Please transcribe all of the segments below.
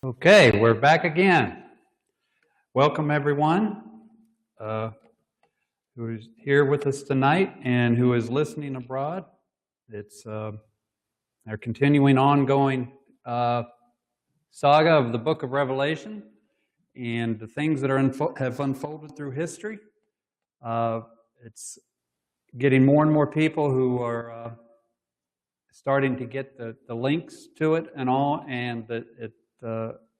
Okay, we're back again. Welcome everyone who is here with us tonight and who is listening abroad. It's our continuing ongoing saga of the book of Revelation and the things that have unfolded through history. It's getting more and more people who are starting to get the links to it and all, and that it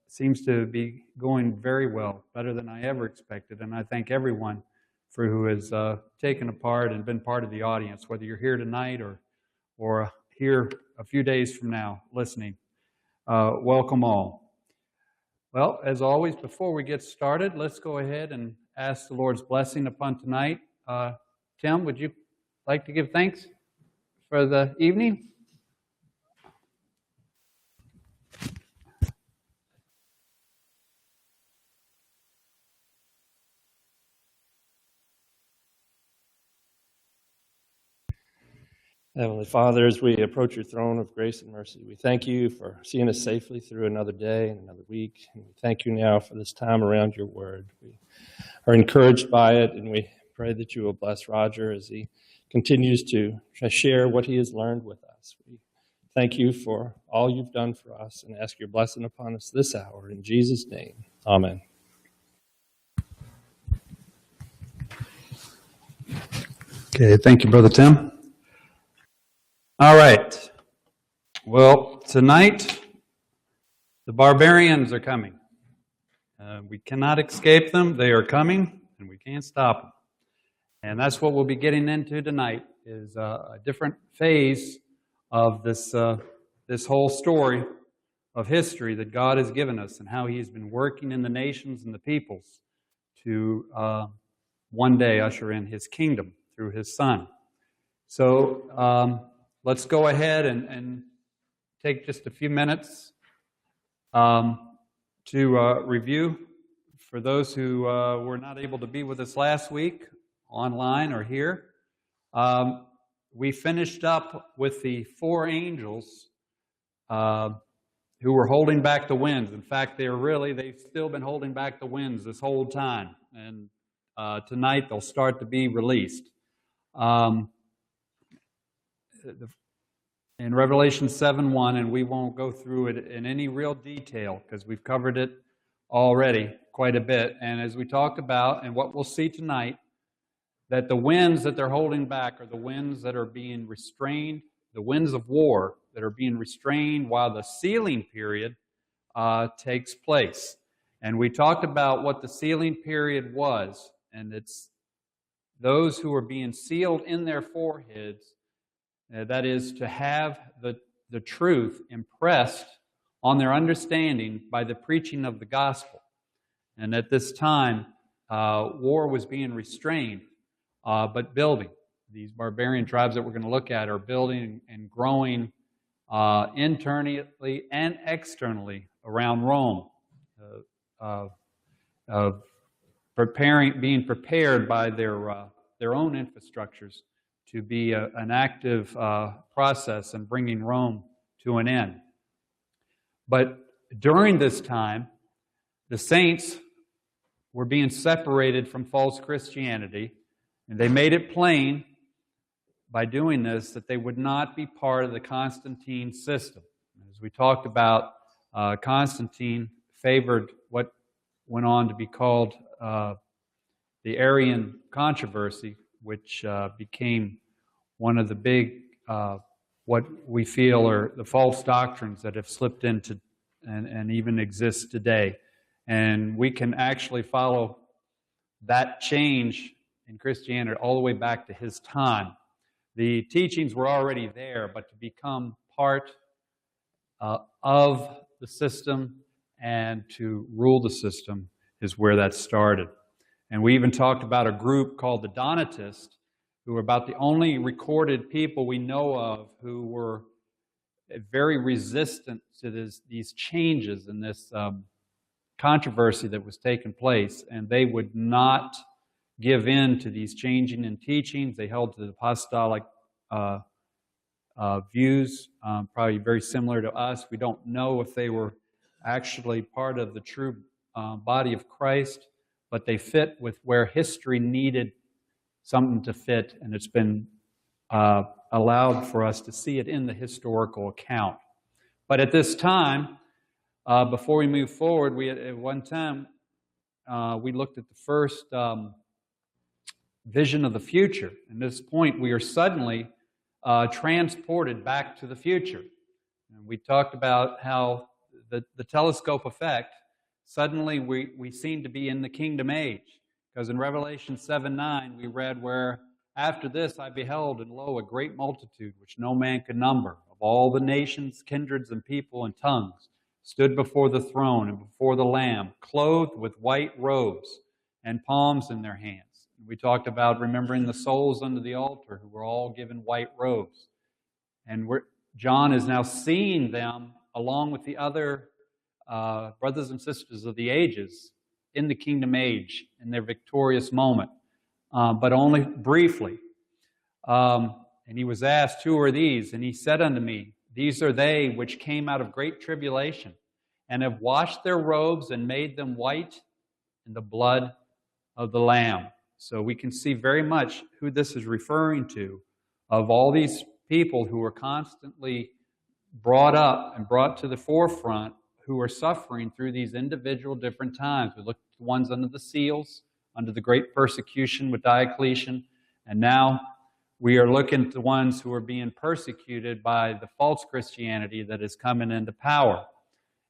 seems to be going very well, better than I ever expected. And I thank everyone for who has taken a part and been part of the audience, whether you're here tonight or here a few days from now listening. Welcome all. Well, as always, before we get started, let's go ahead and ask the Lord's blessing upon tonight. Tim, would you like to give thanks for the evening? Heavenly Father, as we approach your throne of grace and mercy, we thank you for seeing us safely through another day and another week. And we thank you now for this time around your word. We are encouraged by it, and we pray that you will bless Roger as he continues to share what he has learned with us. We thank you for all you've done for us and ask your blessing upon us this hour. In Jesus' name, amen. Okay, thank you, Brother Tim. All right. Well, tonight, the barbarians are coming. We cannot escape them. They are coming, and we can't stop them. And that's what we'll be getting into tonight, is a different phase of this whole story of history that God has given us and how He's been working in the nations and the peoples to one day usher in His kingdom through His Son. So, let's go ahead and take just a few minutes to review. For those who were not able to be with us last week, online or here, we finished up with the four angels who were holding back the winds. In fact, they've still been holding back the winds this whole time. And tonight they'll start to be released. In Revelation 7:1, and we won't go through it in any real detail because we've covered it already quite a bit. And as we talked about, and what we'll see tonight, that the winds that they're holding back are the winds that are being restrained, the winds of war that are being restrained while the sealing period takes place. And we talked about what the sealing period was, and it's those who are being sealed in their foreheads. That is to have the truth impressed on their understanding by the preaching of the gospel. And at this time, war was being restrained, but building. These barbarian tribes that we're going to look at are building and growing internally and externally around Rome, being prepared by their own infrastructures to be an active process in bringing Rome to an end. But during this time, the saints were being separated from false Christianity, and they made it plain by doing this that they would not be part of the Constantine system. As we talked about, Constantine favored what went on to be called the Arian controversy, which became one of the big, what we feel are the false doctrines that have slipped into and even exist today. And we can actually follow that change in Christianity all the way back to his time. The teachings were already there, but to become part of the system and to rule the system is where that started. And we even talked about a group called the Donatists, who were about the only recorded people we know of who were very resistant to these changes in this controversy that was taking place. And they would not give in to these changing in teachings. They held to the apostolic views, probably very similar to us. We don't know if they were actually part of the true body of Christ, but they fit with where history needed something to fit, and it's been allowed for us to see it in the historical account. But at this time, before we move forward, at one time we looked at the first vision of the future. At this point, we are suddenly transported back to the future. And we talked about how the telescope effect, suddenly we seem to be in the kingdom age. Because in Revelation 7:9, we read where, after this I beheld, and lo, a great multitude, which no man could number, of all the nations, kindreds, and people, and tongues, stood before the throne and before the Lamb, clothed with white robes and palms in their hands. We talked about remembering the souls under the altar who were all given white robes. And John is now seeing them along with the other brothers and sisters of the ages in the kingdom age, in their victorious moment, but only briefly. And he was asked, "Who are these?" And he said unto me, "These are they which came out of great tribulation, and have washed their robes and made them white in the blood of the Lamb." So we can see very much who this is referring to, of all these people who were constantly brought up and brought to the forefront, who are suffering through these individual different times. We looked at the ones under the seals, under the great persecution with Diocletian, and now we are looking at the ones who are being persecuted by the false Christianity that is coming into power.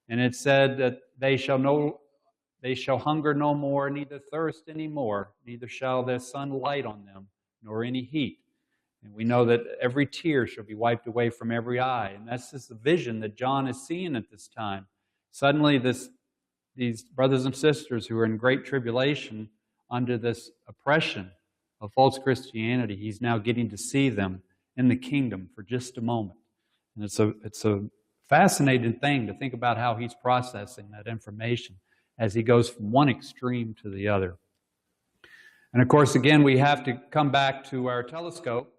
And it said that they shall hunger no more, neither thirst any more, neither shall the sun light on them, nor any heat. And we know that every tear shall be wiped away from every eye. And that's just the vision that John is seeing at this time. Suddenly these brothers and sisters who are in great tribulation under this oppression of false Christianity, he's now getting to see them in the kingdom for just a moment. And it's a fascinating thing to think about how he's processing that information as he goes from one extreme to the other. And of course, again, we have to come back to our telescope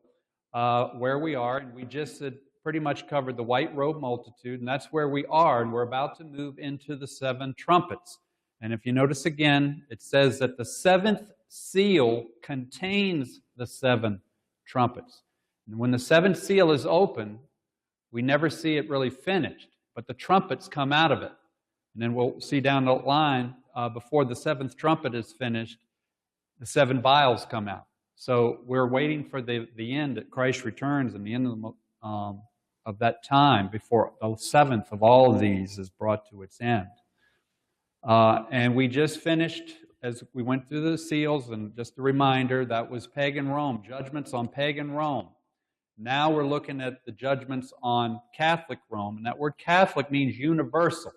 where we are, and we just had pretty much covered the white robe multitude, and that's where we are, and we're about to move into the 7 trumpets. And if you notice again, it says that the 7th seal contains the 7 trumpets. And when the 7th seal is open, we never see it really finished, but the trumpets come out of it. And then we'll see down the line, before the 7th trumpet is finished, the 7 vials come out. So we're waiting for the end that Christ returns, and the end of that time before the 7th of all of these is brought to its end. And we just finished, as we went through the seals, and just a reminder, that was pagan Rome, judgments on pagan Rome. Now we're looking at the judgments on Catholic Rome, and that word Catholic means universal.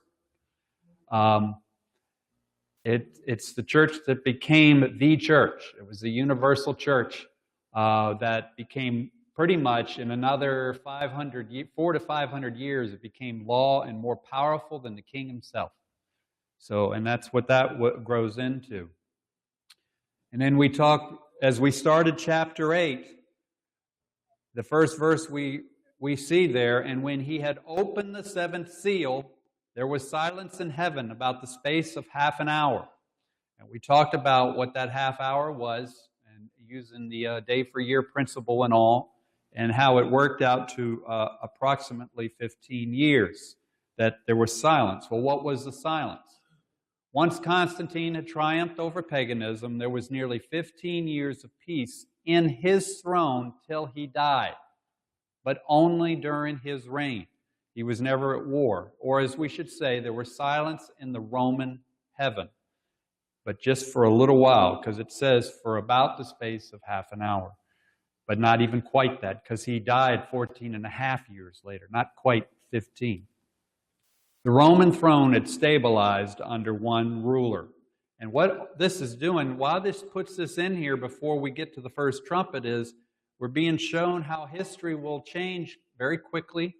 It's the church that became the church. It was the universal church that became pretty much in another 400 to 500 years, it became law and more powerful than the king himself. So, and that's what that grows into. And then we talk, as we started chapter 8, the first verse we see there, "And when he had opened the 7th seal, there was silence in heaven about the space of half an hour." And we talked about what that half hour was, and using the day for year principle and all, and how it worked out to approximately 15 years that there was silence. Well, what was the silence? Once Constantine had triumphed over paganism, there was nearly 15 years of peace in his throne till he died, but only during his reign. He was never at war, or as we should say, there was silence in the Roman heaven, but just for a little while, because it says for about the space of half an hour, but not even quite that, because he died 14 and a half years later, not quite 15. The Roman throne had stabilized under one ruler. And what this is doing, why this puts this in here before we get to the first trumpet, is we're being shown how history will change very quickly,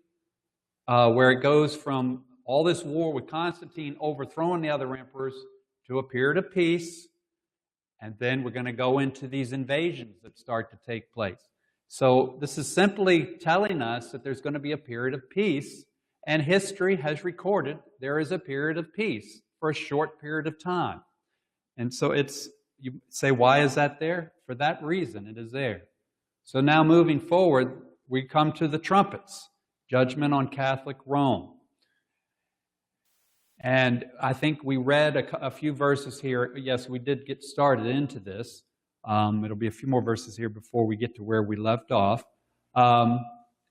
where it goes from all this war with Constantine overthrowing the other emperors to a period of peace, and then we're going to go into these invasions that start to take place. So this is simply telling us that there's going to be a period of peace, And history has recorded there is a period of peace for a short period of time. And so you say, why is that there? For that reason, it is there. So now moving forward, we come to the trumpets, judgment on Catholic Rome. And I think we read a few verses here. Yes, we did get started into this. It'll be a few more verses here before we get to where we left off.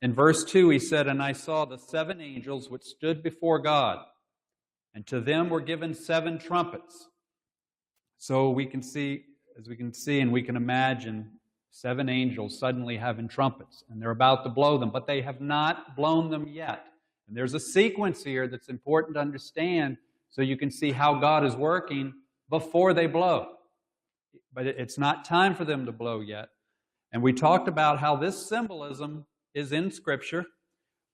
In verse 2, he said, "And I saw the 7 angels which stood before God, and to them were given 7 trumpets." So we can see, and we can imagine 7 angels suddenly having trumpets, and they're about to blow them, but they have not blown them yet. And there's a sequence here that's important to understand so you can see how God is working before they blow. But it's not time for them to blow yet. And we talked about how this symbolism is in Scripture.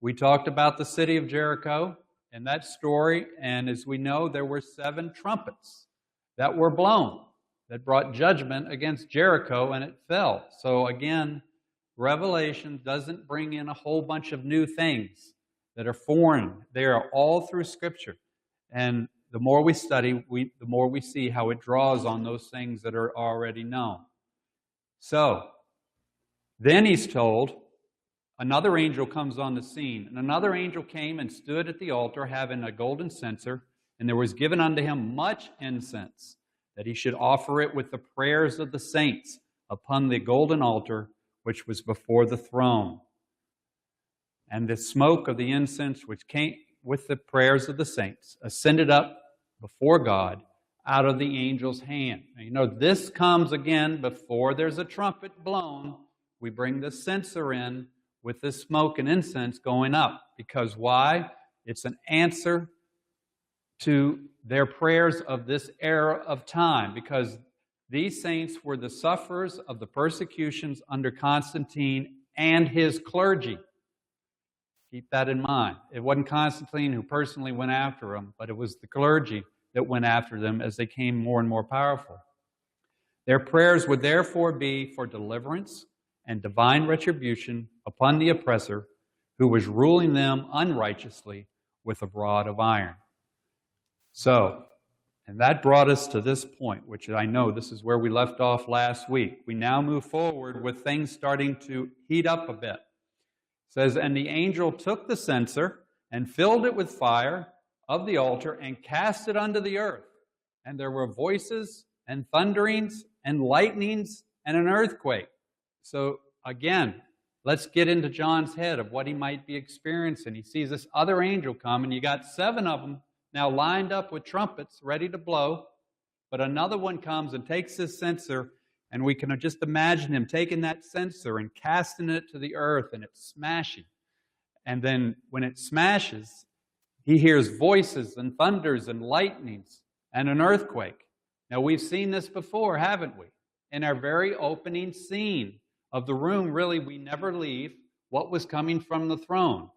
We talked about the city of Jericho and that story, and as we know, there were 7 trumpets that were blown that brought judgment against Jericho, and it fell. So again, Revelation doesn't bring in a whole bunch of new things that are foreign. They are all through Scripture. And the more we study, the more we see how it draws on those things that are already known. So, then he's told, another angel comes on the scene. And another angel came and stood at the altar, having a golden censer, and there was given unto him much incense, that he should offer it with the prayers of the saints upon the golden altar which was before the throne. And the smoke of the incense which came with the prayers of the saints ascended up before God out of the angel's hand. Now, you know, this comes again before there's a trumpet blown. We bring the censer in with the smoke and incense going up. Because why? It's an answer to their prayers of this era of time. Because these saints were the sufferers of the persecutions under Constantine and his clergy. Keep that in mind. It wasn't Constantine who personally went after them, but it was the clergy that went after them as they came more and more powerful. Their prayers would therefore be for deliverance and divine retribution upon the oppressor who was ruling them unrighteously with a rod of iron. So, and that brought us to this point, which I know this is where we left off last week. We now move forward with things starting to heat up a bit. It says, "And the angel took the censer and filled it with fire of the altar and cast it unto the earth. And there were voices and thunderings and lightnings and an earthquake." So again, let's get into John's head of what he might be experiencing. He sees this other angel come, and you got 7 of them now lined up with trumpets ready to blow. But another one comes and takes this censer, and we can just imagine him taking that censer and casting it to the earth, and it's smashing. And then when it smashes, he hears voices and thunders and lightnings and an earthquake. Now, we've seen this before, haven't we? In our very opening scene of the room, really, we never leave what was coming from the throne.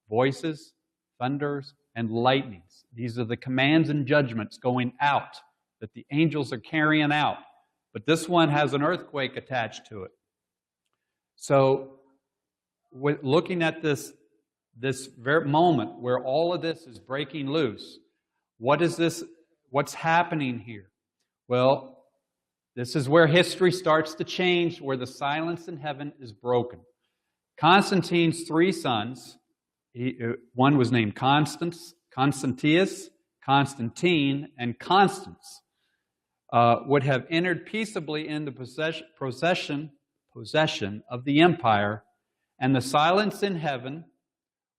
Voices, thunders, and lightnings. These are the commands and judgments going out that the angels are carrying out. But this one has an earthquake attached to it. So, looking at this very moment where all of this is breaking loose, what's happening here? Well, this is where history starts to change, where the silence in heaven is broken. Constantine's 3 sons, one was named Constance, Constantius, Constantine, and Constance, would have entered peaceably into possession of the empire, and the silence in heaven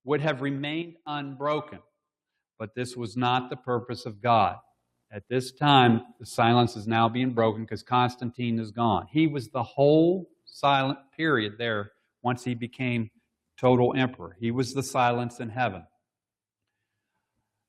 would have remained unbroken. But this was not the purpose of God. At this time, the silence is now being broken because Constantine is gone. He was the whole silent period there once he became total emperor. He was the silence in heaven.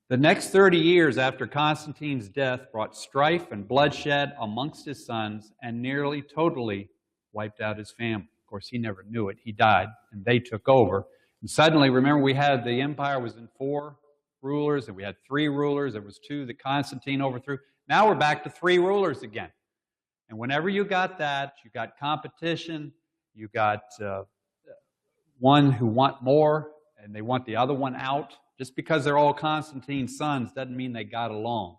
The next 30 years after Constantine's death brought strife and bloodshed amongst his sons and nearly totally wiped out his family. Of course, he never knew it. He died, and they took over. And suddenly, remember, the empire was in 4 rulers, and we had 3 rulers. There was 2 that Constantine overthrew. Now we're back to 3 rulers again. And whenever you got that, you got competition, you got one who want more, and they want the other one out, Just because they're all Constantine's sons doesn't mean they got along.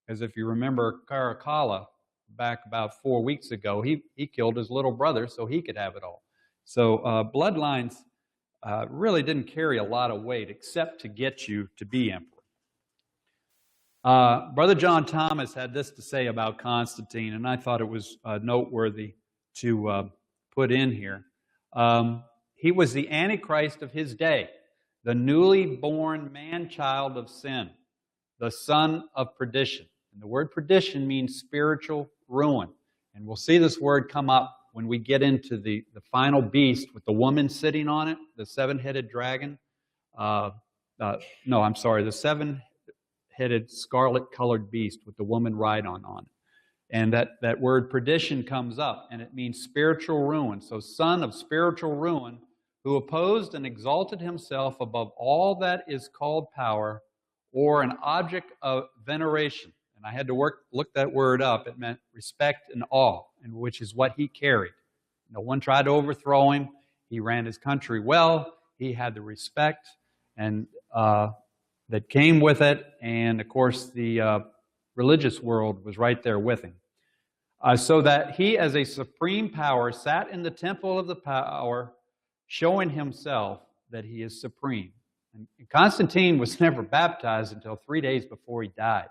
Because if you remember Caracalla, back about 4 weeks ago, he killed his little brother so he could have it all. So bloodlines really didn't carry a lot of weight except to get you to be emperor. Brother John Thomas had this to say about Constantine, and I thought it was noteworthy to put in here. He was the Antichrist of his day, the newly born man-child of sin, the son of perdition. And the word perdition means spiritual ruin. And we'll see this word come up when we get into the final beast with the woman sitting on it, the seven-headed dragon. The seven-headed scarlet-colored beast with the woman riding on it. And that word perdition comes up, and it means spiritual ruin. So son of spiritual ruin, who opposed and exalted himself above all that is called power or an object of veneration. And I had to look that word up. It meant respect and awe, and which is what he carried. No one tried to overthrow him. He ran his country well. He had the respect and that came with it. And, of course, the religious world was right there with him. So that he, as a supreme power, sat in the temple of the power, showing himself that he is supreme. And Constantine was never baptized until 3 days before he died.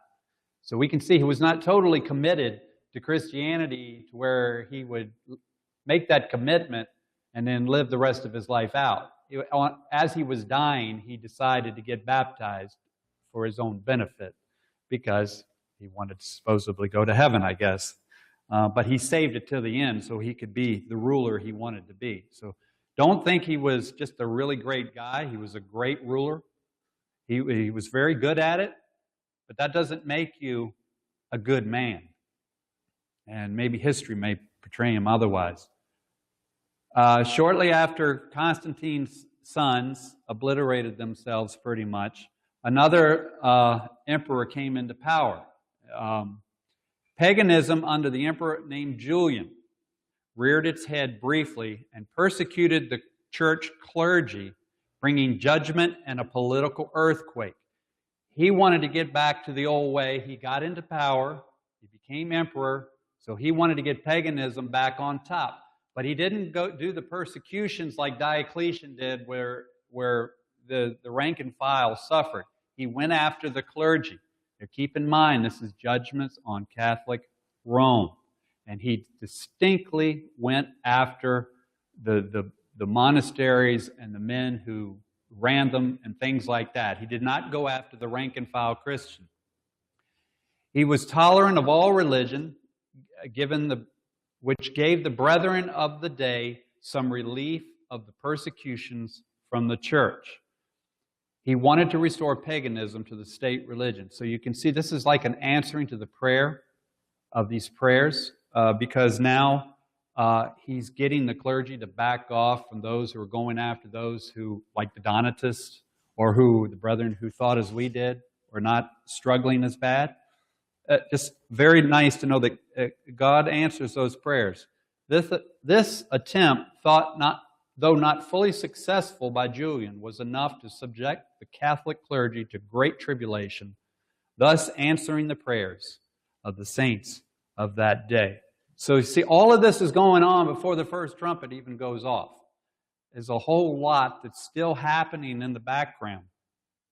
So we can see he was not totally committed to Christianity to where he would make that commitment and then live the rest of his life out. As he was dying, he decided to get baptized for his own benefit because he wanted to supposedly go to heaven, I guess. But he saved it till the end so he could be the ruler he wanted to be. So don't think he was just a really great guy. He was a great ruler. He was very good at it. But that doesn't make you a good man. And maybe history may portray him otherwise. Shortly after Constantine's sons obliterated themselves pretty much, another emperor came into power. Paganism under the emperor named Julian reared its head briefly and persecuted the church clergy, bringing judgment and a political earthquake. He wanted to get back to the old way. He got into power. He became emperor. So he wanted to get paganism back on top. But he didn't go do the persecutions like Diocletian did where the rank and file suffered. He went after the clergy. Now keep in mind, this is judgments on Catholic Rome. And he distinctly went after the monasteries and the men who ran them and things like that. He did not go after the rank and file Christian. He was tolerant of all religion, which gave the brethren of the day some relief of the persecutions from the church. He wanted to restore paganism to the state religion. So you can see this is like an answering to the prayer of these prayers, because now he's getting the clergy to back off from those who are going after those who, like the Donatists, or who the brethren who thought as we did, were not struggling as bad. Just very nice to know that God answers those prayers. This attempt, though not fully successful by Julian, was enough to subject the Catholic clergy to great tribulation, thus answering the prayers of the saints of that day. So you see, all of this is going on before the first trumpet even goes off. There's a whole lot that's still happening in the background.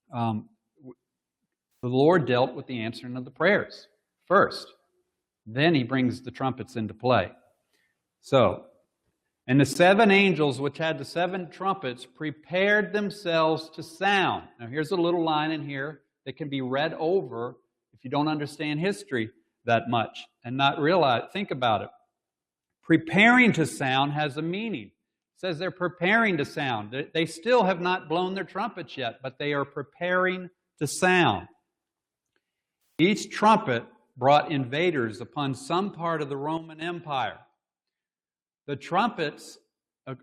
The Lord dealt with the answering of the prayers first. Then he brings the trumpets into play. So, and the seven angels which had the seven trumpets prepared themselves to sound. Now here's a little line in here that can be read over if you don't understand history that much and not realize, think about it. Preparing to sound has a meaning. It says they're preparing to sound. They still have not blown their trumpets yet, but they are preparing to sound. Each trumpet brought invaders upon some part of the Roman Empire. The trumpets,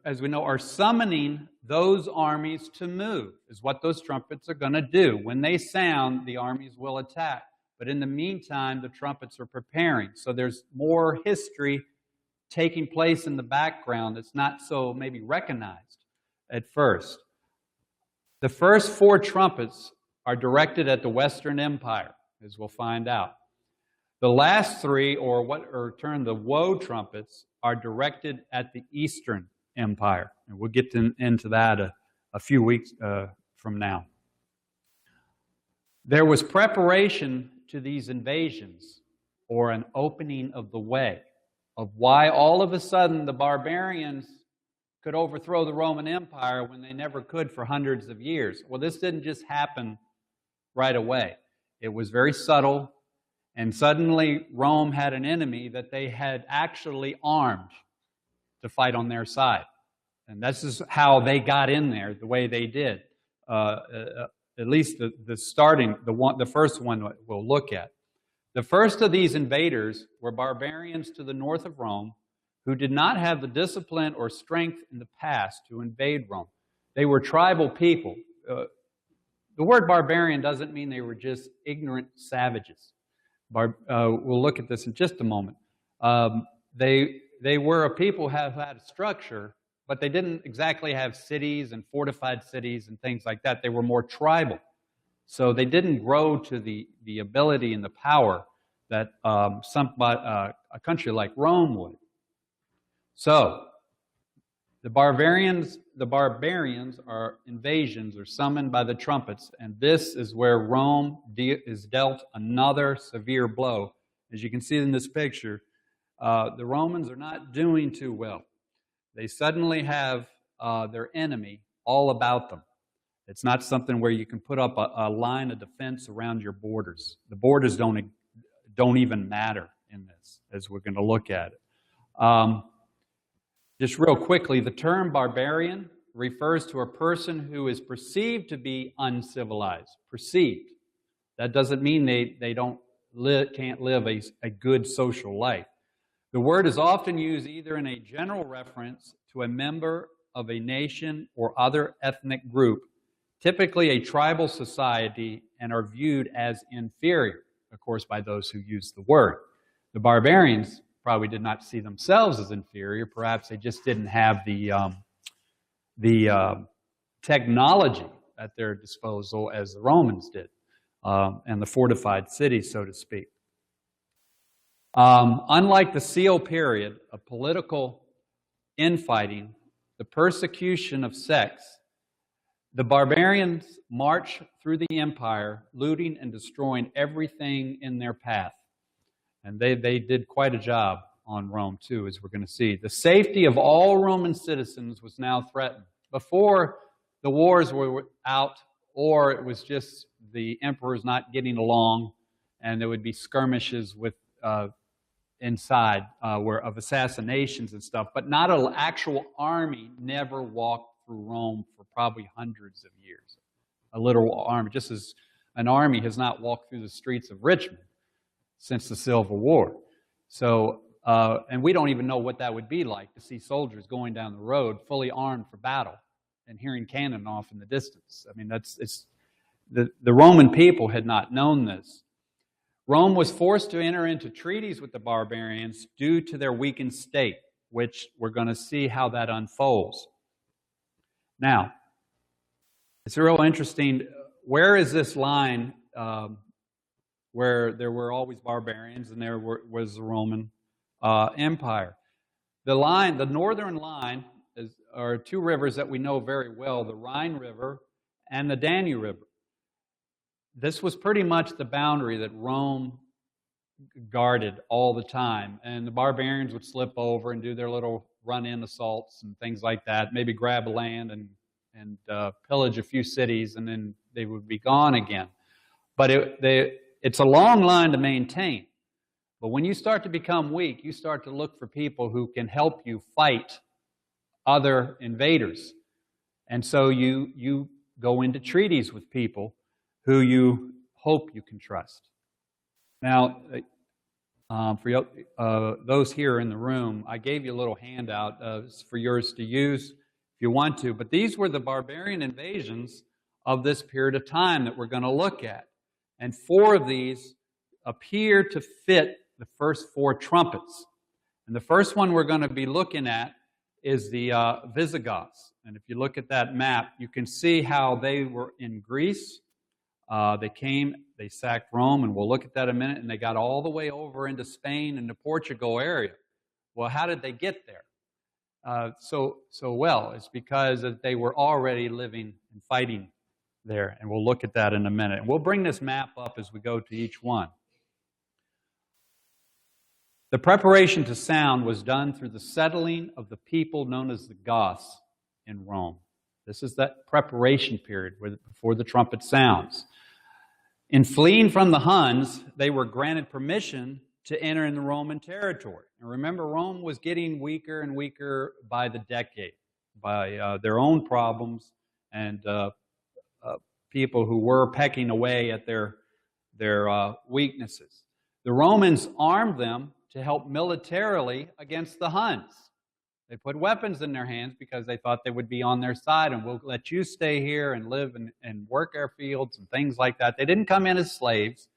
as we know, are summoning those armies to move, is what those trumpets are going to do. When they sound, the armies will attack. But in the meantime, the trumpets are preparing. So there's more history taking place in the background that's not so maybe recognized at first. The first four trumpets are directed at the Western Empire, as we'll find out. The last three, or what are termed the woe trumpets, are directed at the Eastern Empire. And we'll get into that a few weeks from now. There was preparation to these invasions, or an opening of the way, of why all of a sudden the barbarians could overthrow the Roman Empire when they never could for hundreds of years. Well, this didn't just happen right away. It was very subtle, and suddenly Rome had an enemy that they had actually armed to fight on their side. And this is how they got in there the way they did. At least the first one we'll look at. The first of these invaders were barbarians to the north of Rome who did not have the discipline or strength in the past to invade Rome. They were tribal people. The word barbarian doesn't mean they were just ignorant savages. We'll look at this in just a moment. They were a people who had a structure, but they didn't exactly have cities and fortified cities and things like that. They were more tribal. So they didn't grow to the ability and the power that a country like Rome would. So the barbarians are invasions are summoned by the trumpets, and this is where Rome is dealt another severe blow. As you can see in this picture, the Romans are not doing too well. They suddenly have their enemy all about them. It's not something where you can put up a line of defense around your borders. The borders don't even matter in this, as we're going to look at it. Just real quickly, the term barbarian refers to a person who is perceived to be uncivilized. Perceived. That doesn't mean they can't live a good social life. The word is often used either in a general reference to a member of a nation or other ethnic group, typically a tribal society, and are viewed as inferior, of course, by those who use the word. The barbarians probably did not see themselves as inferior. Perhaps they just didn't have the technology at their disposal as the Romans did, and the fortified cities, so to speak. Unlike the Seal period of political infighting, the persecution of sects, the barbarians march through the empire, looting and destroying everything in their path. And they did quite a job on Rome, too, as we're going to see. The safety of all Roman citizens was now threatened. Before, the wars were out, or it was just the emperors not getting along, and there would be skirmishes with inside of assassinations and stuff. But not an actual army never walked through Rome for probably hundreds of years. A literal army, just as an army has not walked through the streets of Richmond since the Civil War. So, and we don't even know what that would be like to see soldiers going down the road fully armed for battle and hearing cannon off in the distance. I mean, the Roman people had not known this. Rome was forced to enter into treaties with the barbarians due to their weakened state, which we're going to see how that unfolds. Now, it's real interesting. Where is this line where there were always barbarians and there was the Roman Empire? The northern line are two rivers that we know very well, the Rhine River and the Danube River. This was pretty much the boundary that Rome guarded all the time, and the barbarians would slip over and do their little run-in assaults and things like that, maybe grab land and pillage a few cities, and then they would be gone again. But it's a long line to maintain. But when you start to become weak, you start to look for people who can help you fight other invaders. And so you go into treaties with people who you hope you can trust. Now, for those here in the room, I gave you a little handout for yours to use if you want to. But these were the barbarian invasions of this period of time that we're going to look at. And four of these appear to fit the first four trumpets. And the first one we're going to be looking at is the Visigoths. And if you look at that map, you can see how they were in Greece. They sacked Rome, and we'll look at that in a minute, and they got all the way over into Spain and the Portugal area. Well, how did they get there? Well, it's because they were already living and fighting there, and we'll look at that in a minute. And we'll bring this map up as we go to each one. The preparation to sound was done through the settling of the people known as the Goths in Rome. This is that preparation period before the trumpet sounds. In fleeing from the Huns, they were granted permission to enter in the Roman territory. And remember, Rome was getting weaker and weaker by the decade, by their own problems and people who were pecking away at their weaknesses. The Romans armed them to help militarily against the Huns. They put weapons in their hands because they thought they would be on their side, and we'll let you stay here and live and work our fields and things like that. They didn't come in as slaves.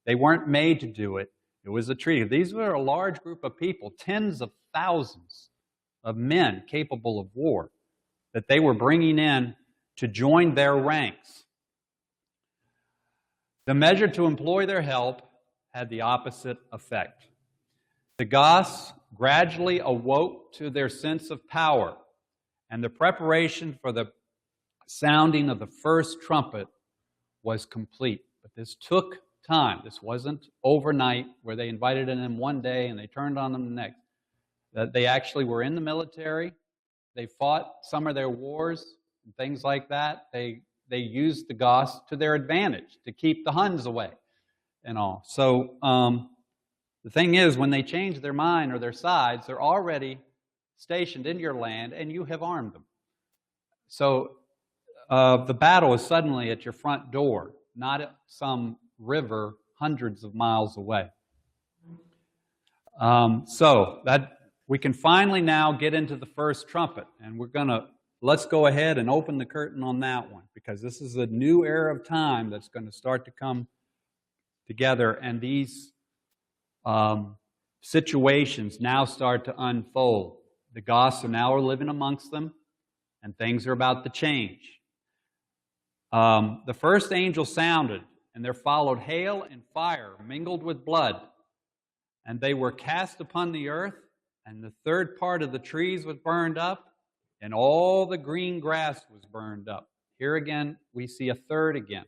They weren't made to do it. It was a treaty. These were a large group of people, tens of thousands of men capable of war, that they were bringing in to join their ranks. The measure to employ their help had the opposite effect. The Goths gradually awoke to their sense of power, and the preparation for the sounding of the first trumpet was complete. But this took time. This wasn't overnight where they invited them one day and they turned on them the next. That they actually were in the military. They fought some of their wars and things like that. They used the Goths to their advantage to keep the Huns away and all. So the thing is, when they change their mind or their sides, they're already stationed in your land and you have armed them. So the battle is suddenly at your front door, not at some river hundreds of miles away. So that we can finally now get into the first trumpet, and let's go ahead and open the curtain on that one, because this is a new era of time that's going to start to come together, and these situations now start to unfold. The Goths are now living amongst them, and things are about to change. The first angel sounded, and there followed hail and fire mingled with blood, and they were cast upon the earth, and the third part of the trees was burned up, and all the green grass was burned up. Here again, we see a third again.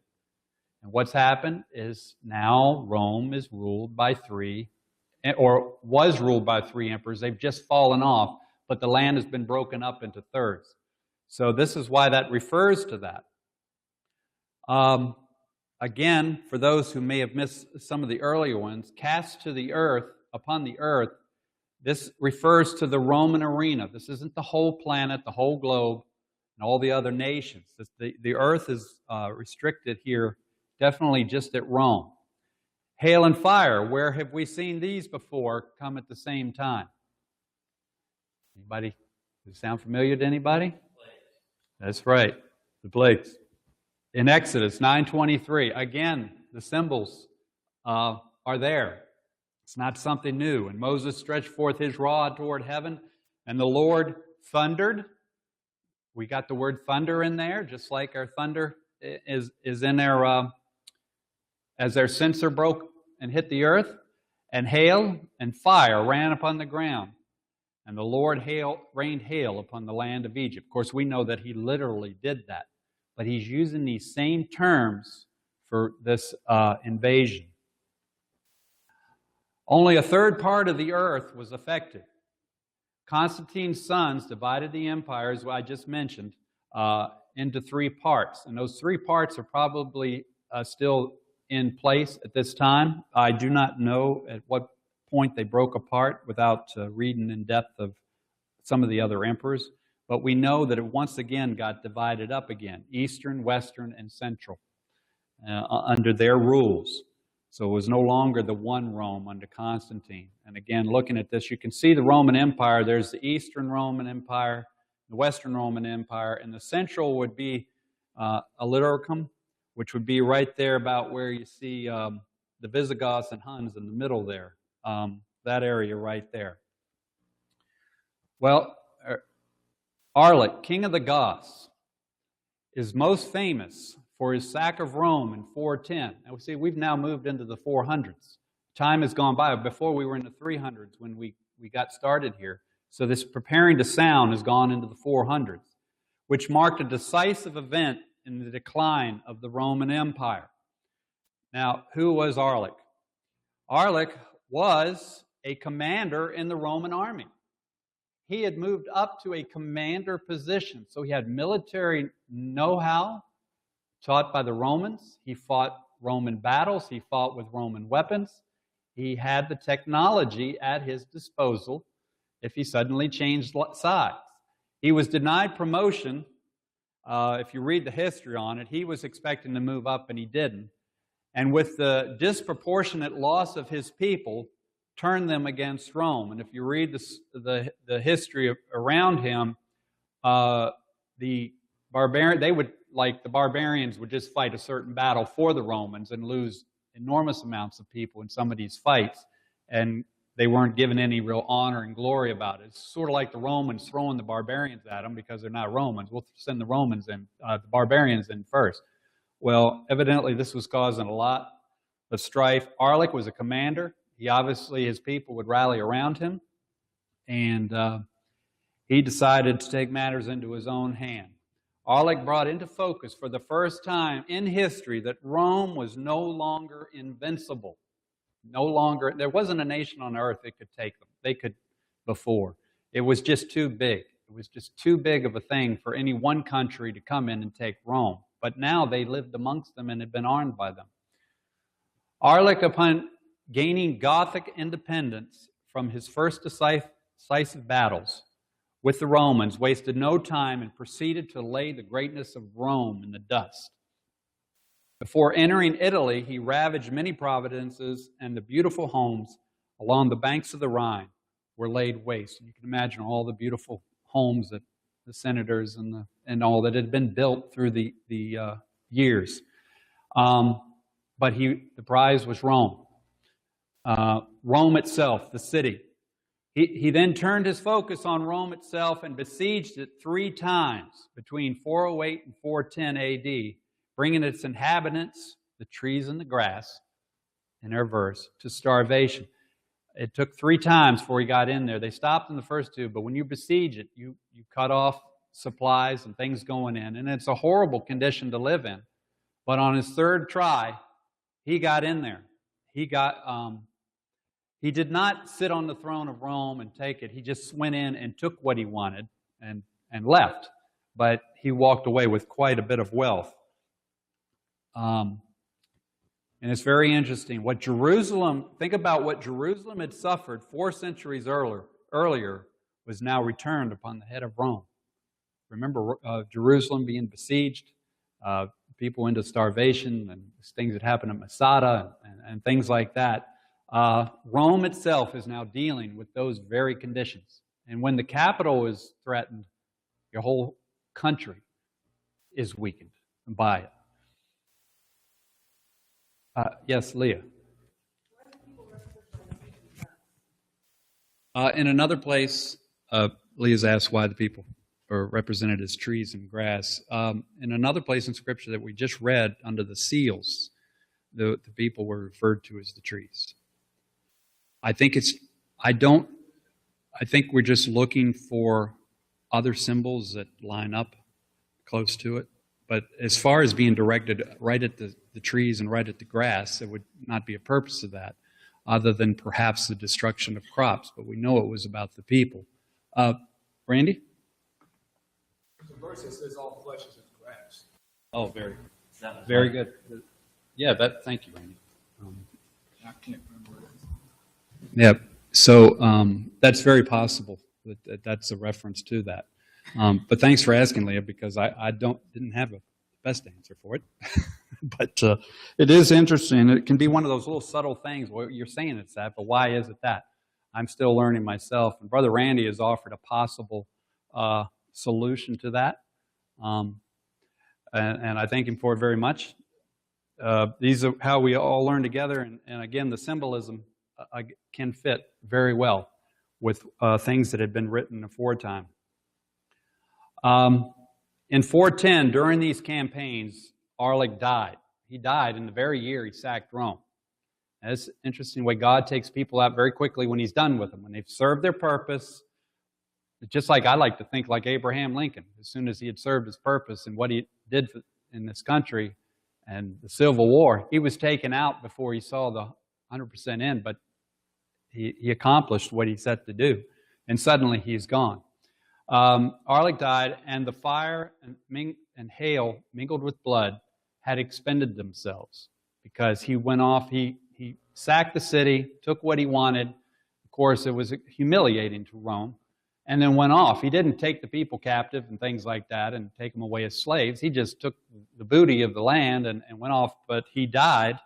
And what's happened is now Rome is ruled by was ruled by three emperors. They've just fallen off, but the land has been broken up into thirds. So this is why that refers to that. Again, for those who may have missed some of the earlier ones, cast to the earth, upon the earth, this refers to the Roman arena. This isn't the whole planet, the whole globe, and all the other nations. The earth is restricted here, definitely just at Rome. Hail and fire, where have we seen these before come at the same time? Anybody? Does it sound familiar to anybody? That's right, the plagues. In Exodus 9:23, again, the symbols are there. It's not something new. And Moses stretched forth his rod toward heaven, and the Lord thundered. We got the word thunder in there, just like our thunder is in there as their censer broke and hit the earth. And hail and fire ran upon the ground. And the Lord rained hail upon the land of Egypt. Of course, we know that he literally did that. But he's using these same terms for this invasion. Only a third part of the earth was affected. Constantine's sons divided the empire, as I just mentioned, into three parts. And those three parts are probably still in place at this time. I do not know at what point they broke apart without reading in depth of some of the other emperors. But we know that it once again got divided up again, Eastern, Western, and Central, under their rules. So it was no longer the one Rome under Constantine. And again, looking at this, you can see the Roman Empire. There's the Eastern Roman Empire, the Western Roman Empire, and the Central would be Illyricum, which would be right there about where you see the Visigoths and Huns in the middle there, that area right there. Well, Arlek, king of the Goths, is most famous for his sack of Rome in 410. Now, we see we've now moved into the 400s. Time has gone by. Before we were in the 300s when we got started here. So this preparing to sound has gone into the 400s, which marked a decisive event in the decline of the Roman Empire. Now, who was Arlek? Arlek was a commander in the Roman army. He had moved up to a commander position, so he had military know-how taught by the Romans. He fought Roman battles. He fought with Roman weapons. He had the technology at his disposal if he suddenly changed sides. He was denied promotion. If you read the history on it, he was expecting to move up and he didn't. And with the disproportionate loss of his people, turned them against Rome. And if you read the history around him, the barbarians would just fight a certain battle for the Romans and lose enormous amounts of people in some of these fights, and they weren't given any real honor and glory about it. It's sort of like the Romans throwing the barbarians at them because they're not Romans. We'll send the barbarians in first. Well, evidently this was causing a lot of strife. Arlek was a commander. His people would rally around him, and he decided to take matters into his own hand. Arlek brought into focus for the first time in history that Rome was no longer invincible. There wasn't a nation on earth that could take them. They could before. It was just too big. It was just too big of a thing for any one country to come in and take Rome. But now they lived amongst them and had been armed by them. Arlek, upon gaining Gothic independence from his first decisive battles with the Romans, wasted no time and proceeded to lay the greatness of Rome in the dust. Before entering Italy, he ravaged many provinces, and the beautiful homes along the banks of the Rhine were laid waste. And you can imagine all the beautiful homes that the senators and all that had been built through the years. But the prize was Rome. Rome itself, the city. He then turned his focus on Rome itself and besieged it 3 times between 408 and 410 AD, bringing its inhabitants, the trees and the grass, in their verse, to starvation. It took 3 times before he got in there. They stopped in the first 2, but when you besiege it, you cut off supplies and things going in, and it's a horrible condition to live in. But on his 3rd try, he got in there. He did not sit on the throne of Rome and take it. He just went in and took what he wanted and left. But he walked away with quite a bit of wealth. And it's very interesting. Think about what Jerusalem had suffered 4 centuries earlier was now returned upon the head of Rome. Remember Jerusalem being besieged, people into starvation, and things that happened at Masada and things like that. Rome itself is now dealing with those very conditions. And when the capital is threatened, your whole country is weakened by it. Yes, Leah. In another place, Leah's asked why the people are represented as trees and grass. In another place in Scripture that we just read, under the seals, the people were referred to as the trees. I think we're just looking for other symbols that line up close to it. But as far as being directed right at the trees and right at the grass, there would not be a purpose of that, other than perhaps the destruction of crops. But we know it was about the people. Randy? The verse that says all flesh is as grass. Oh, very good. Yeah, thank you, Randy. I can't remember what it is. Yeah, so that's very possible that's a reference to that. But thanks for asking, Leah, because I didn't have a best answer for it. But it is interesting. It can be one of those little subtle things where you're saying it's that, but why is it that? I'm still learning myself. And Brother Randy has offered a possible solution to that. And I thank him for it very much. These are how we all learn together. And again, the symbolism can fit very well with things that had been written aforetime. In 410, during these campaigns, Arlic died. He died in the very year he sacked Rome. And it's interesting the way God takes people out very quickly when he's done with them. When they've served their purpose, just like I like to think like Abraham Lincoln. As soon as he had served his purpose and what he did in this country and the Civil War, he was taken out before he saw the 100% end, but he accomplished what he set to do. And suddenly he's gone. Arlic died, and the fire and hail mingled with blood had expended themselves because he went off, he sacked the city, took what he wanted. Of course, it was humiliating to Rome, and then went off. He didn't take the people captive and things like that and take them away as slaves. He just took the booty of the land and went off, but he died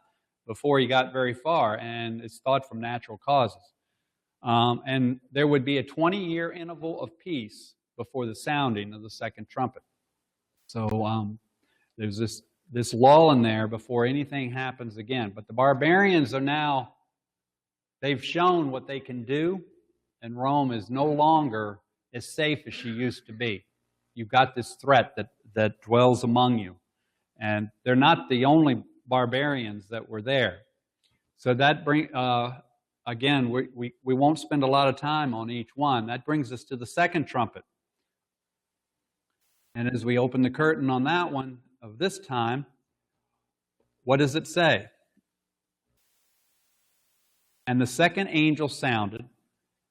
before he got very far, and it's thought from natural causes. And there would be a 20-year interval of peace before the sounding of the second trumpet. So there's this lull in there before anything happens again. But the barbarians are now, they've shown what they can do, and Rome is no longer as safe as she used to be. You've got this threat that dwells among you. And they're not the only barbarians that were there. So that again, we won't spend a lot of time on each one. That brings us to the second trumpet. And as we open the curtain on that one of this time, what does it say? And the second angel sounded,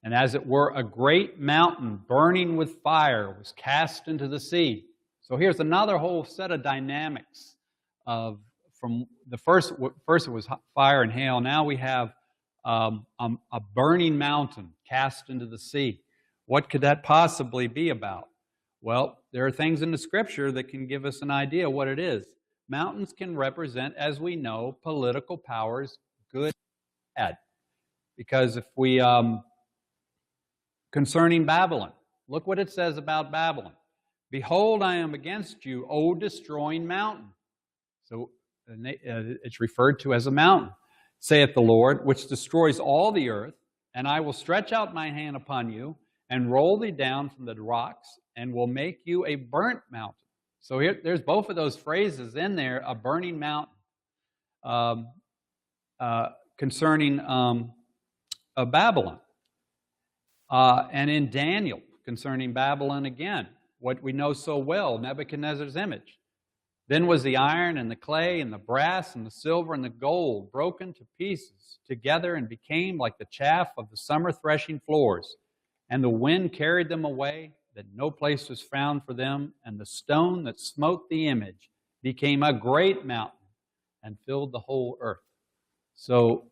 and as it were, a great mountain burning with fire was cast into the sea. So here's another whole set of dynamics from the first it was fire and hail. Now we have a burning mountain cast into the sea. What could that possibly be about? Well, there are things in the Scripture that can give us an idea what it is. Mountains can represent, as we know, political powers, good and bad. Because if we, concerning Babylon, look what it says about Babylon. Behold, I am against you, O destroying mountain. So it's referred to as a mountain, saith the Lord, which destroys all the earth, and I will stretch out my hand upon you, and roll thee down from the rocks, and will make you a burnt mountain. So there's both of those phrases in there, a burning mountain, concerning Babylon. And in Daniel, concerning Babylon again, what we know so well, Nebuchadnezzar's image. Then was the iron and the clay and the brass and the silver and the gold broken to pieces together and became like the chaff of the summer threshing floors. And the wind carried them away, that no place was found for them. And the stone that smote the image became a great mountain and filled the whole earth. So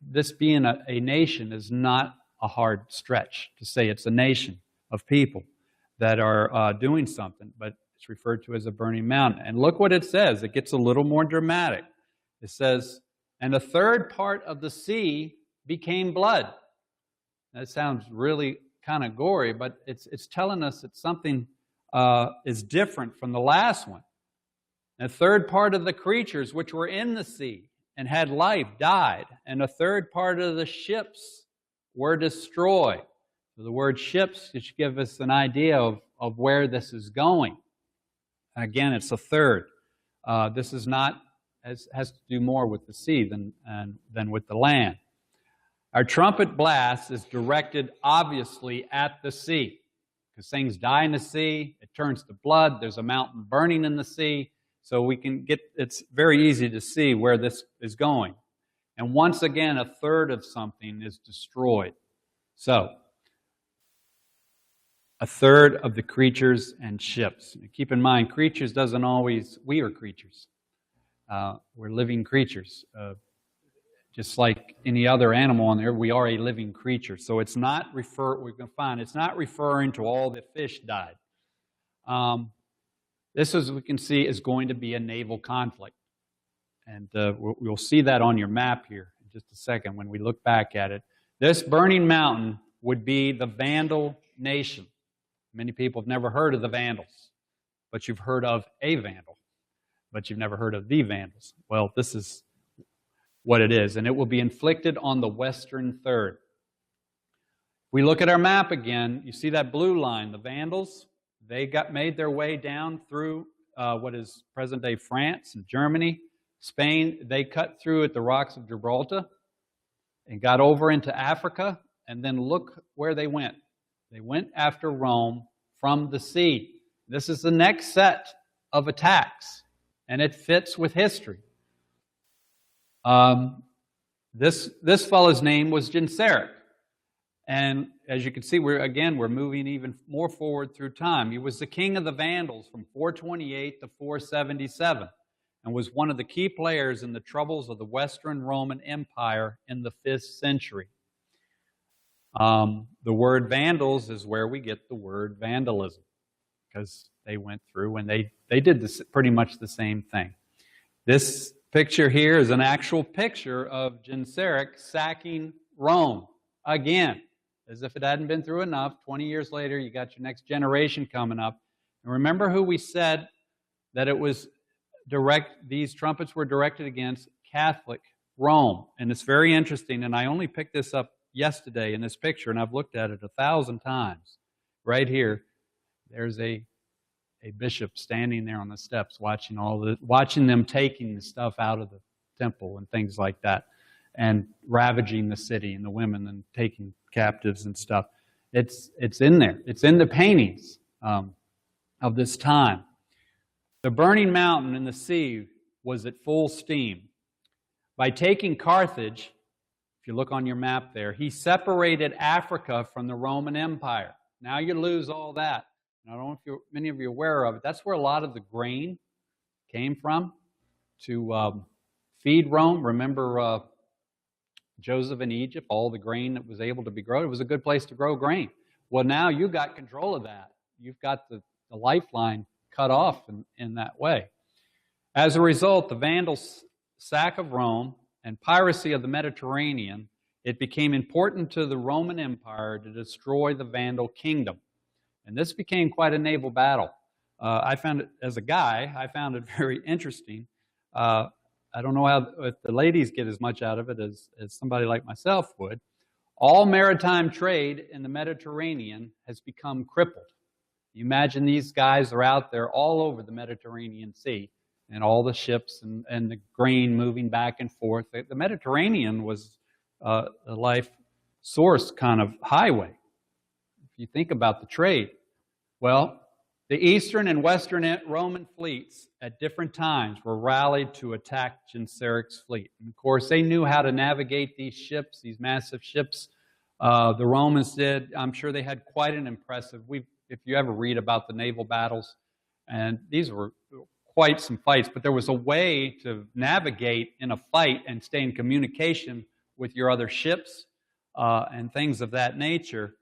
this being a nation is not a hard stretch to say it's a nation of people that are doing something, but it's referred to as a burning mountain. And look what it says. It gets a little more dramatic. It says, and a third part of the sea became blood. That sounds really kind of gory, but it's telling us that something is different from the last one. And a third part of the creatures which were in the sea and had life died, and a third part of the ships were destroyed. So the word ships should give us an idea of where this is going. Again, it's a third. This is not has to do more with the sea than with the land. Our trumpet blast is directed obviously at the sea, because things die in the sea, it turns to blood, there's a mountain burning in the sea, so it's very easy to see where this is going. And once again, a third of something is destroyed. So, a third of the creatures and ships. Keep in mind, creatures doesn't always, we are creatures. We're living creatures. Just like any other animal on there, we are a living creature. So it's not we're going to find, it's not referring to all the fish died. This, as we can see, is going to be a naval conflict. And we'll see that on your map here in just a second when we look back at it. This burning mountain would be the Vandal nation. Many people have never heard of the Vandals, but you've heard of a Vandal, but you've never heard of the Vandals. Well, this is what it is, and it will be inflicted on the western third. We look at our map again, you see that blue line, the Vandals? They made their way down through what is present-day France and Germany, Spain. They cut through at the rocks of Gibraltar and got over into Africa, and then look where they went. They went after Rome from the sea. This is the next set of attacks, and it fits with history. This fellow's name was Genseric. And as you can see, we're moving even more forward through time. He was the king of the Vandals from 428 to 477 and was one of the key players in the troubles of the Western Roman Empire in the 5th century. The word Vandals is where we get the word vandalism, because they went through and they did pretty much the same thing. This picture here is an actual picture of Genseric sacking Rome again. As if it hadn't been through enough, 20 years later, you got your next generation coming up. And remember who we said that it was these trumpets were directed against? Catholic Rome. And it's very interesting, and I only picked this up yesterday in this picture, and I've looked at it 1,000 times. Right here, there's a bishop standing there on the steps watching them taking the stuff out of the temple and things like that, and ravaging the city and the women and taking captives and stuff. It's in there. It's in the paintings of this time. The burning mountain in the sea was at full steam. By taking Carthage, if you look on your map there, he separated Africa from the Roman Empire. Now you lose all that. I don't know if many of you are aware of it. That's where a lot of the grain came from to feed Rome. Remember Joseph in Egypt, all the grain that was able to be grown. It was a good place to grow grain. Well, now you got control of that. You've got the lifeline cut off in that way. As a result, the Vandals' sack of Rome and piracy of the Mediterranean, it became important to the Roman Empire to destroy the Vandal kingdom. And this became quite a naval battle. I found it, as a guy, I found it very interesting. I don't know if the ladies get as much out of it as somebody like myself would. All maritime trade in the Mediterranean has become crippled. You imagine these guys are out there all over the Mediterranean Sea, and all the ships and the grain moving back and forth. The Mediterranean was a life source kind of highway, if you think about the trade. Well, the eastern and western Roman fleets at different times were rallied to attack Genseric's fleet. And of course, they knew how to navigate these ships, these massive ships. The Romans did. I'm sure they had quite an impressive, if you ever read about the naval battles, and these were quite some fights, but there was a way to navigate in a fight and stay in communication with your other ships and things of that nature,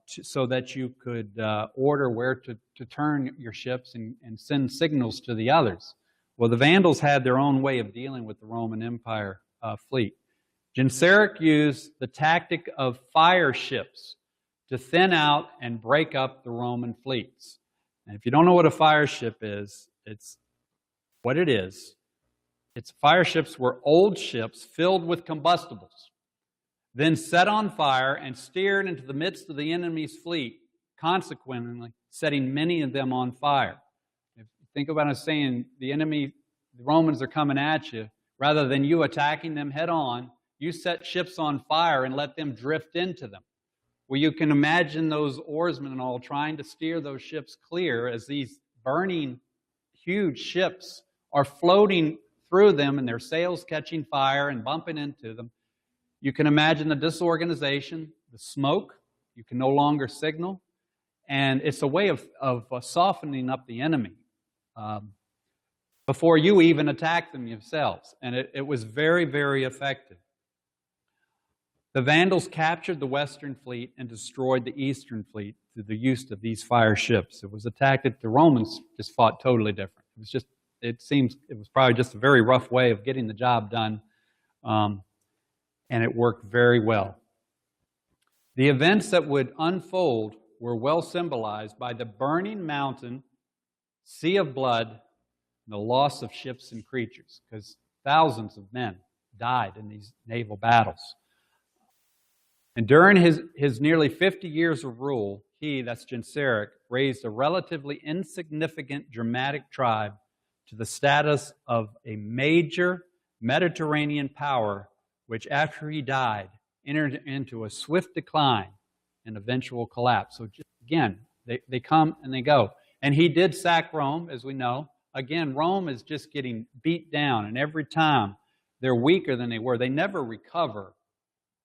so that you could order where to turn your ships and send signals to the others. Well, the Vandals had their own way of dealing with the Roman Empire fleet. Genseric used the tactic of fire ships to thin out and break up the Roman fleets. And if you don't know what a fire ship is, it's what it is. Fire ships were old ships filled with combustibles, then set on fire and steered into the midst of the enemy's fleet, consequently setting many of them on fire. If you think about it saying the Romans are coming at you, rather than you attacking them head on, you set ships on fire and let them drift into them. Well, you can imagine those oarsmen and all trying to steer those ships clear as these burning huge ships are floating through them and their sails catching fire and bumping into them. You can imagine the disorganization, the smoke. You can no longer signal. And it's a way of softening up the enemy before you even attack them yourselves. And it was very, very effective. The Vandals captured the Western fleet and destroyed the Eastern fleet through the use of these fire ships. It was a tactic the Romans just fought totally different. It was probably just a very rough way of getting the job done, and it worked very well. The events that would unfold were well symbolized by the burning mountain, sea of blood, and the loss of ships and creatures, because thousands of men died in these naval battles. And during his nearly 50 years of rule, he, that's Genseric, raised a relatively insignificant Germanic tribe to the status of a major Mediterranean power, which after he died, entered into a swift decline and eventual collapse. So again, they come and they go. And he did sack Rome, as we know. Again, Rome is just getting beat down, and every time they're weaker than they were. They never recover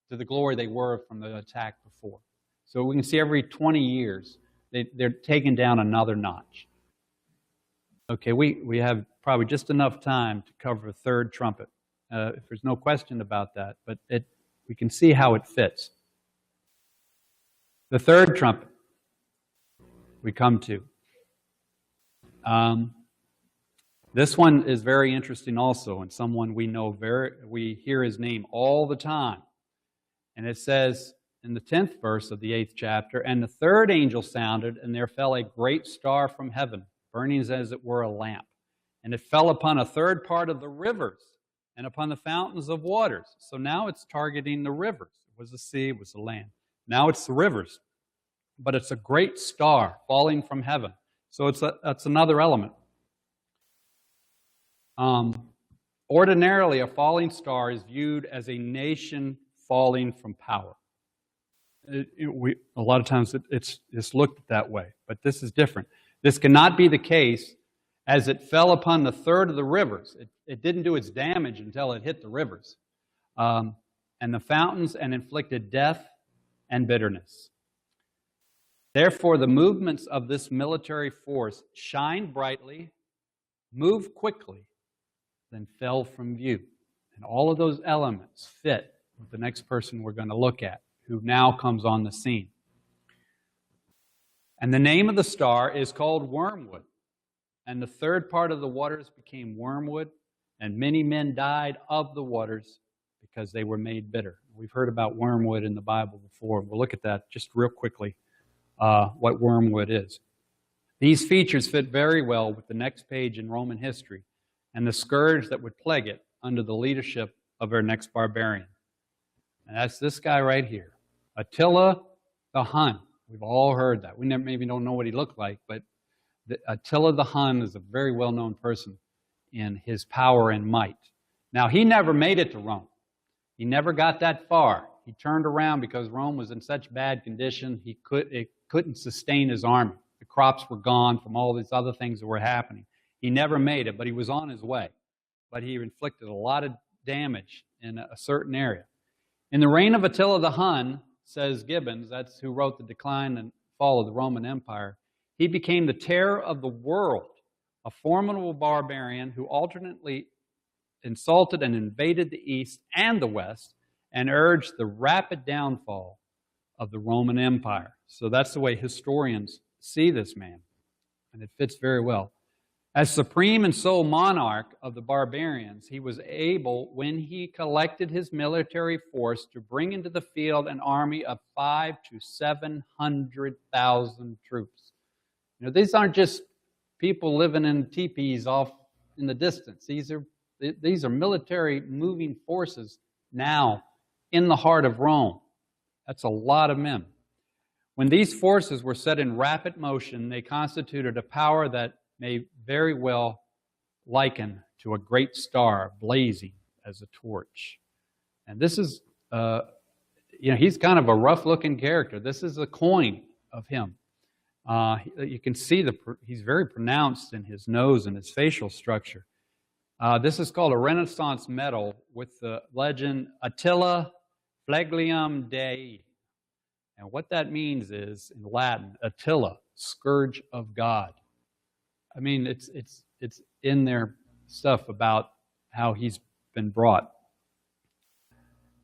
to the glory they were from the attack before. So we can see every 20 years, they're taken down another notch. Okay, we have probably just enough time to cover a third trumpet. If there's no question about that, but we can see how it fits. The third trumpet we come to. This one is very interesting also, and someone we know we hear his name all the time. And it says in the 10th verse of the 8th chapter, "And the third angel sounded, and there fell a great star from heaven, burning as it were a lamp. And it fell upon a third part of the rivers, and upon the fountains of waters." So now it's targeting the rivers. It was the sea, it was the land. Now it's the rivers. But it's a great star falling from heaven. So that's another element. Ordinarily, a falling star is viewed as a nation falling from power. A lot of times it's looked at that way, but this is different. This cannot be the case as it fell upon the third of the rivers. It didn't do its damage until it hit the rivers. And the fountains, and inflicted death and bitterness. Therefore, the movements of this military force shined brightly, moved quickly, then fell from view. And all of those elements fit with the next person we're going to look at, who now comes on the scene. And the name of the star is called Wormwood. And the third part of the waters became wormwood, and many men died of the waters because they were made bitter. We've heard about wormwood in the Bible before. We'll look at that just real quickly, what wormwood is. These features fit very well with the next page in Roman history and the scourge that would plague it under the leadership of our next barbarian. And that's this guy right here, Attila the Hun. We've all heard that. We maybe don't know what he looked like, but Attila the Hun is a very well-known person in his power and might. Now, he never made it to Rome. He never got that far. He turned around because Rome was in such bad condition, it couldn't sustain his army. The crops were gone from all these other things that were happening. He never made it, but he was on his way. But he inflicted a lot of damage in a certain area. In the reign of Attila the Hun, says Gibbons, that's who wrote The Decline and Fall of the Roman Empire, he became the terror of the world, a formidable barbarian who alternately insulted and invaded the East and the West and urged the rapid downfall of the Roman Empire. So that's the way historians see this man, and it fits very well. As supreme and sole monarch of the barbarians, he was able, when he collected his military force, to bring into the field an army of 500,000 to 700,000 troops. You know, these aren't just people living in teepees off in the distance. These are military moving forces now in the heart of Rome. That's a lot of men. When these forces were set in rapid motion, they constituted a power that may very well liken to a great star blazing as a torch. And this is, he's kind of a rough-looking character. This is a coin of him. You can see he's very pronounced in his nose and his facial structure. This is called a Renaissance medal with the legend Attila Flagellium Dei. And what that means is, in Latin, Attila, scourge of God. I mean, it's in their stuff about how he's been brought.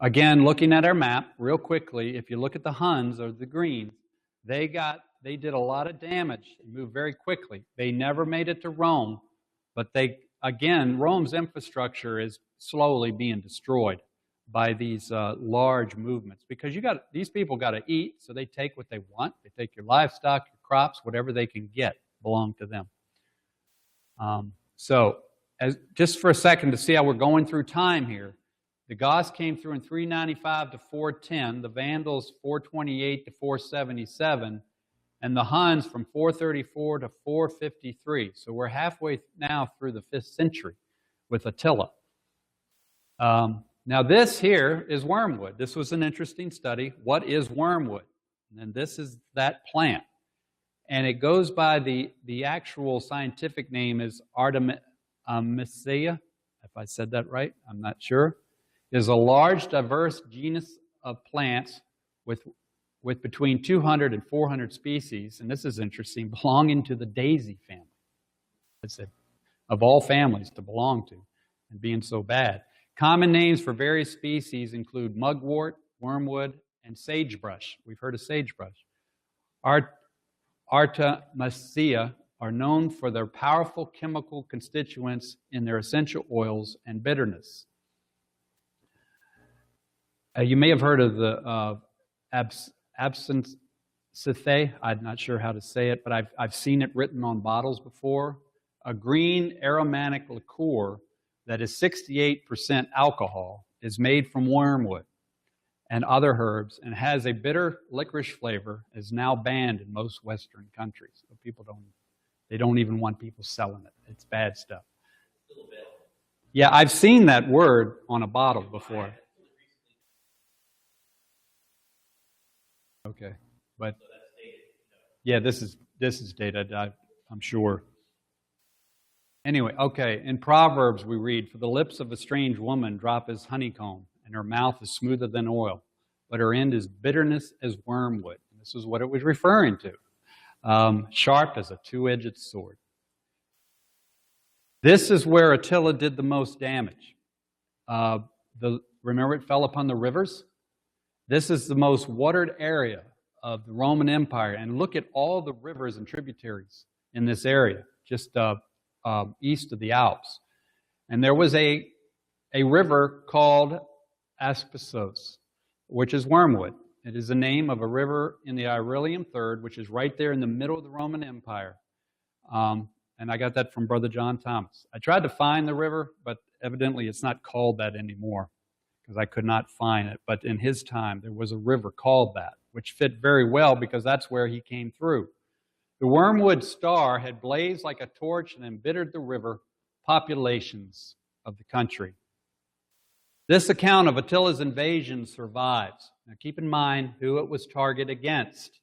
Again, looking at our map real quickly, if you look at the Huns or the Greens, they did a lot of damage. They moved very quickly. They never made it to Rome, but Rome's infrastructure is slowly being destroyed by these large movements, because these people got to eat, so they take what they want. They take your livestock, your crops, whatever they can get belong to them. Just for a second to see how we're going through time here, the Goths came through in 395 to 410, the Vandals 428 to 477, and the Huns from 434 to 453. So we're halfway now through the 5th century with Attila. Now this here is wormwood. This was an interesting study. What is wormwood? And this is that plant. And it goes by the actual scientific name is Artemisia, if I said that right, I'm not sure, is a large, diverse genus of plants with between 200 and 400 species, and this is interesting, belonging to the daisy family. It's of all families to belong to, and being so bad. Common names for various species include mugwort, wormwood, and sagebrush. We've heard of sagebrush. Artemisia are known for their powerful chemical constituents in their essential oils and bitterness. You may have heard of the absinthe. I'm not sure how to say it, but I've seen it written on bottles before. A green aromatic liqueur that is 68% alcohol is made from wormwood and other herbs and has a bitter licorice flavor, is now banned in most Western countries. So people don't even want people selling it. It's bad stuff. Yeah, I've seen that word on a bottle before. Okay, but yeah, this is dated, I'm sure. Anyway, okay, in Proverbs we read, "For the lips of a strange woman drop as honeycomb, and her mouth is smoother than oil, but her end is bitterness as wormwood." And this is what it was referring to. Sharp as a two-edged sword. This is where Attila did the most damage. Remember it fell upon the rivers? This is the most watered area of the Roman Empire. And look at all the rivers and tributaries in this area, just east of the Alps. And there was a river called Aspasos, which is wormwood. It is the name of a river in the Irelium Third, which is right there in the middle of the Roman Empire. And I got that from Brother John Thomas. I tried to find the river, but evidently it's not called that anymore, because I could not find it. But in his time, there was a river called that, which fit very well because that's where he came through. The wormwood star had blazed like a torch and embittered the river populations of the country. This account of Attila's invasion survives. Now keep in mind who it was targeted against.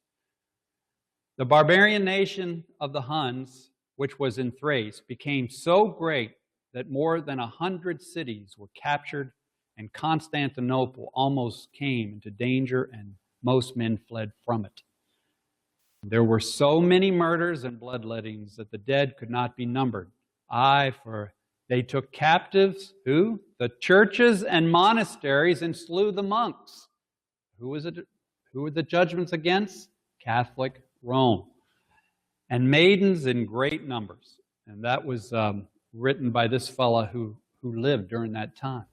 The barbarian nation of the Huns, which was in Thrace, became so great that more than 100 cities were captured, and Constantinople almost came into danger, and most men fled from it. There were so many murders and bloodlettings that the dead could not be numbered. For they took captives, who? The churches and monasteries, and slew the monks. Who were the judgments against? Catholic Rome. And maidens in great numbers. And that was written by this fellow who lived during that time.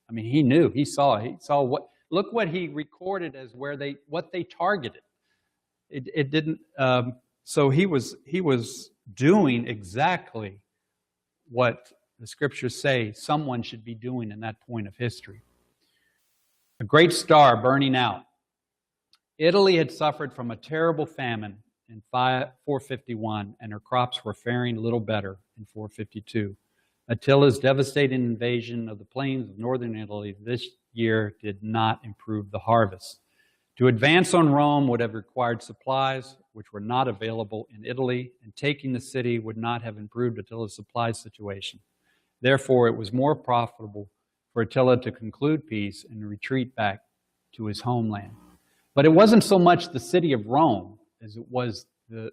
I mean, he knew, he saw what, look what he recorded as what they targeted. It didn't, so he was doing exactly what the scriptures say someone should be doing in that point of history. A great star burning out. Italy had suffered from a terrible famine in 451, and her crops were faring little better in 452. Attila's devastating invasion of the plains of northern Italy this year did not improve the harvest. To advance on Rome would have required supplies which were not available in Italy, and taking the city would not have improved Attila's supply situation. Therefore, it was more profitable for Attila to conclude peace and retreat back to his homeland. But it wasn't so much the city of Rome as it was the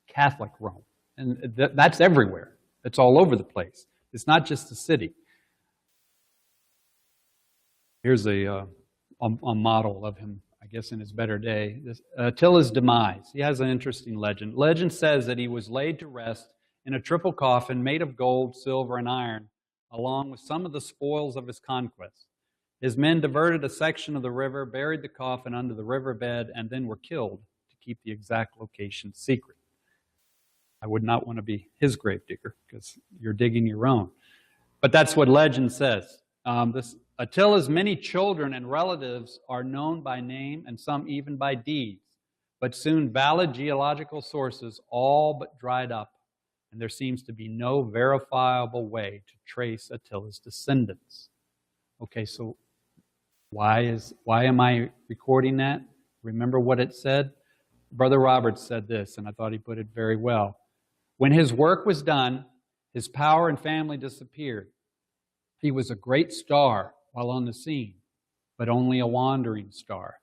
Catholic Rome. And that's everywhere. It's all over the place. It's not just the city. Here's a model of him, I guess, in his better day. Attila's demise. He has an interesting legend. Legend says that he was laid to rest in a triple coffin made of gold, silver, and iron, along with some of the spoils of his conquest. His men diverted a section of the river, buried the coffin under the riverbed, and then were killed to keep the exact location secret. I would not want to be his gravedigger, because you're digging your own. But that's what legend says. Attila's many children and relatives are known by name and some even by deeds, but soon valid geological sources all but dried up, and there seems to be no verifiable way to trace Attila's descendants. Okay, so why am I recording that? Remember what it said? Brother Roberts said this, and I thought he put it very well. When his work was done, his power and family disappeared. He was a great star while on the scene, but only a wandering star.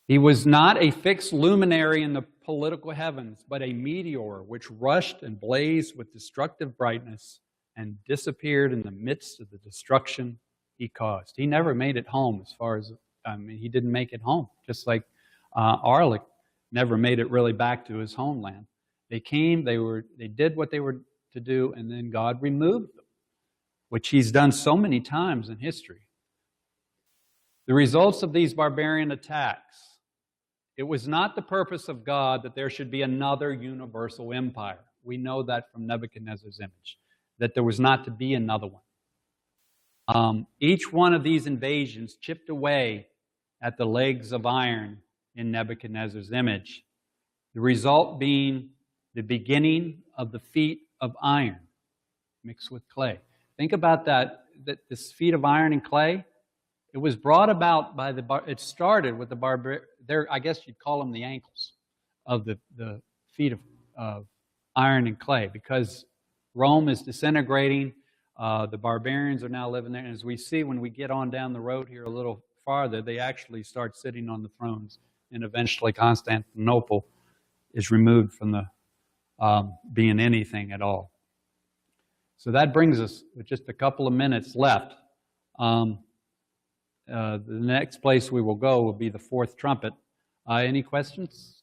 He was not a fixed luminary in the political heavens, but a meteor which rushed and blazed with destructive brightness and disappeared in the midst of the destruction he caused. He never made it home he didn't make it home, just like Arlick never made it really back to his homeland. They came, they did what they were to do, and then God removed them, which he's done so many times in history. The results of these barbarian attacks, it was not the purpose of God that there should be another universal empire. We know that from Nebuchadnezzar's image, that there was not to be another one. Each one of these invasions chipped away at the legs of iron in Nebuchadnezzar's image, the result being the beginning of the feet of iron mixed with clay. Think about that this feet of iron and clay, it was brought about by it started with I guess you'd call them the ankles of the feet of iron and clay, because Rome is disintegrating. The barbarians are now living there. And as we see when we get on down the road here a little farther, they actually start sitting on the thrones. And eventually Constantinople is removed from the being anything at all. So that brings us, with just a couple of minutes left, the next place we will go will be the fourth trumpet. Any questions?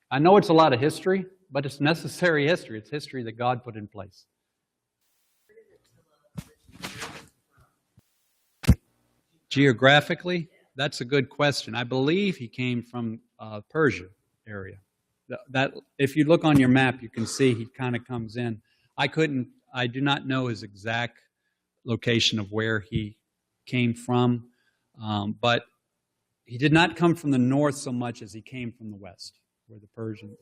I know it's a lot of history, but it's necessary history. It's history that God put in place. Geographically, that's a good question. I believe he came from Persia area. That if you look on your map, you can see he kind of comes in. I do not know his exact location of where he came from, but he did not come from the north so much as he came from the west, where the Persian.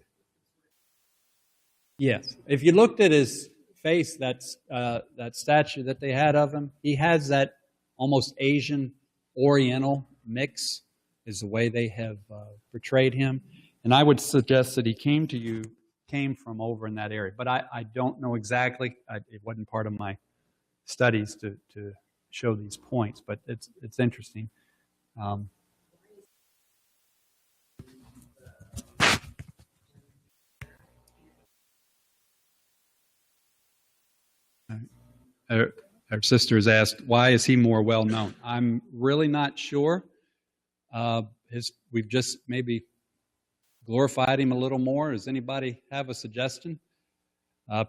Yes, if you looked at his face, that statue that they had of him, he has that almost Asian Oriental mix, is the way they have portrayed him. And I would suggest that he came from over in that area. But I don't know exactly. It wasn't part of my studies to show these points, but it's interesting. Our sisters asked, why is he more well known? I'm really not sure. We've just maybe glorified him a little more. Does anybody have a suggestion?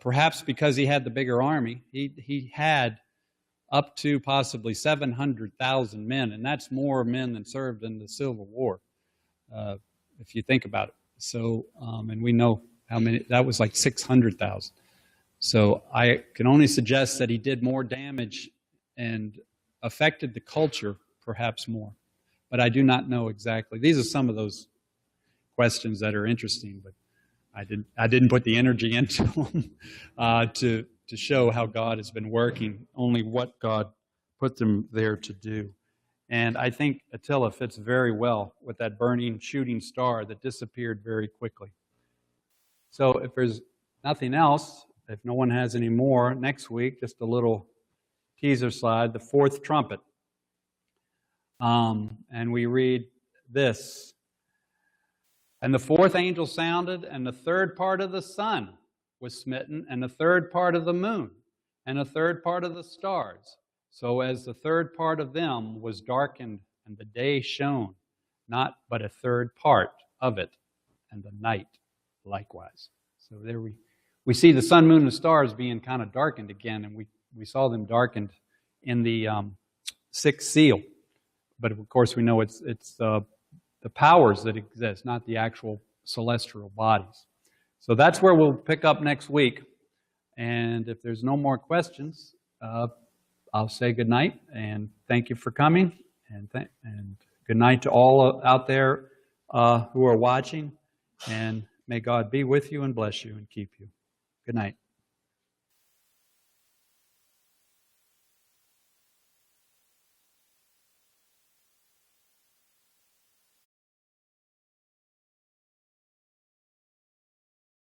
Perhaps because he had the bigger army. He had up to possibly 700,000 men, and that's more men than served in the Civil War, if you think about it. So, and we know how many, that was like 600,000. So I can only suggest that he did more damage and affected the culture perhaps more. But I do not know exactly. These are some of those questions that are interesting, but I didn't put the energy into them to show how God has been working, only what God put them there to do. And I think Attila fits very well with that burning shooting star that disappeared very quickly. So if there's nothing else, if no one has any more, next week, just a little teaser slide, the fourth trumpet. And we read this. And the fourth angel sounded, and the third part of the sun was smitten, and the third part of the moon, and the third part of the stars. So as the third part of them was darkened, and the day shone, not but a third part of it, and the night likewise. So there we see the sun, moon, and stars being kind of darkened again, and we saw them darkened in the sixth seal. But of course we know it's the powers that exist, not the actual celestial bodies. So that's where we'll pick up next week. And if there's no more questions, I'll say good night and thank you for coming, and good night to all out there who are watching, and may God be with you and bless you and keep you. Good night.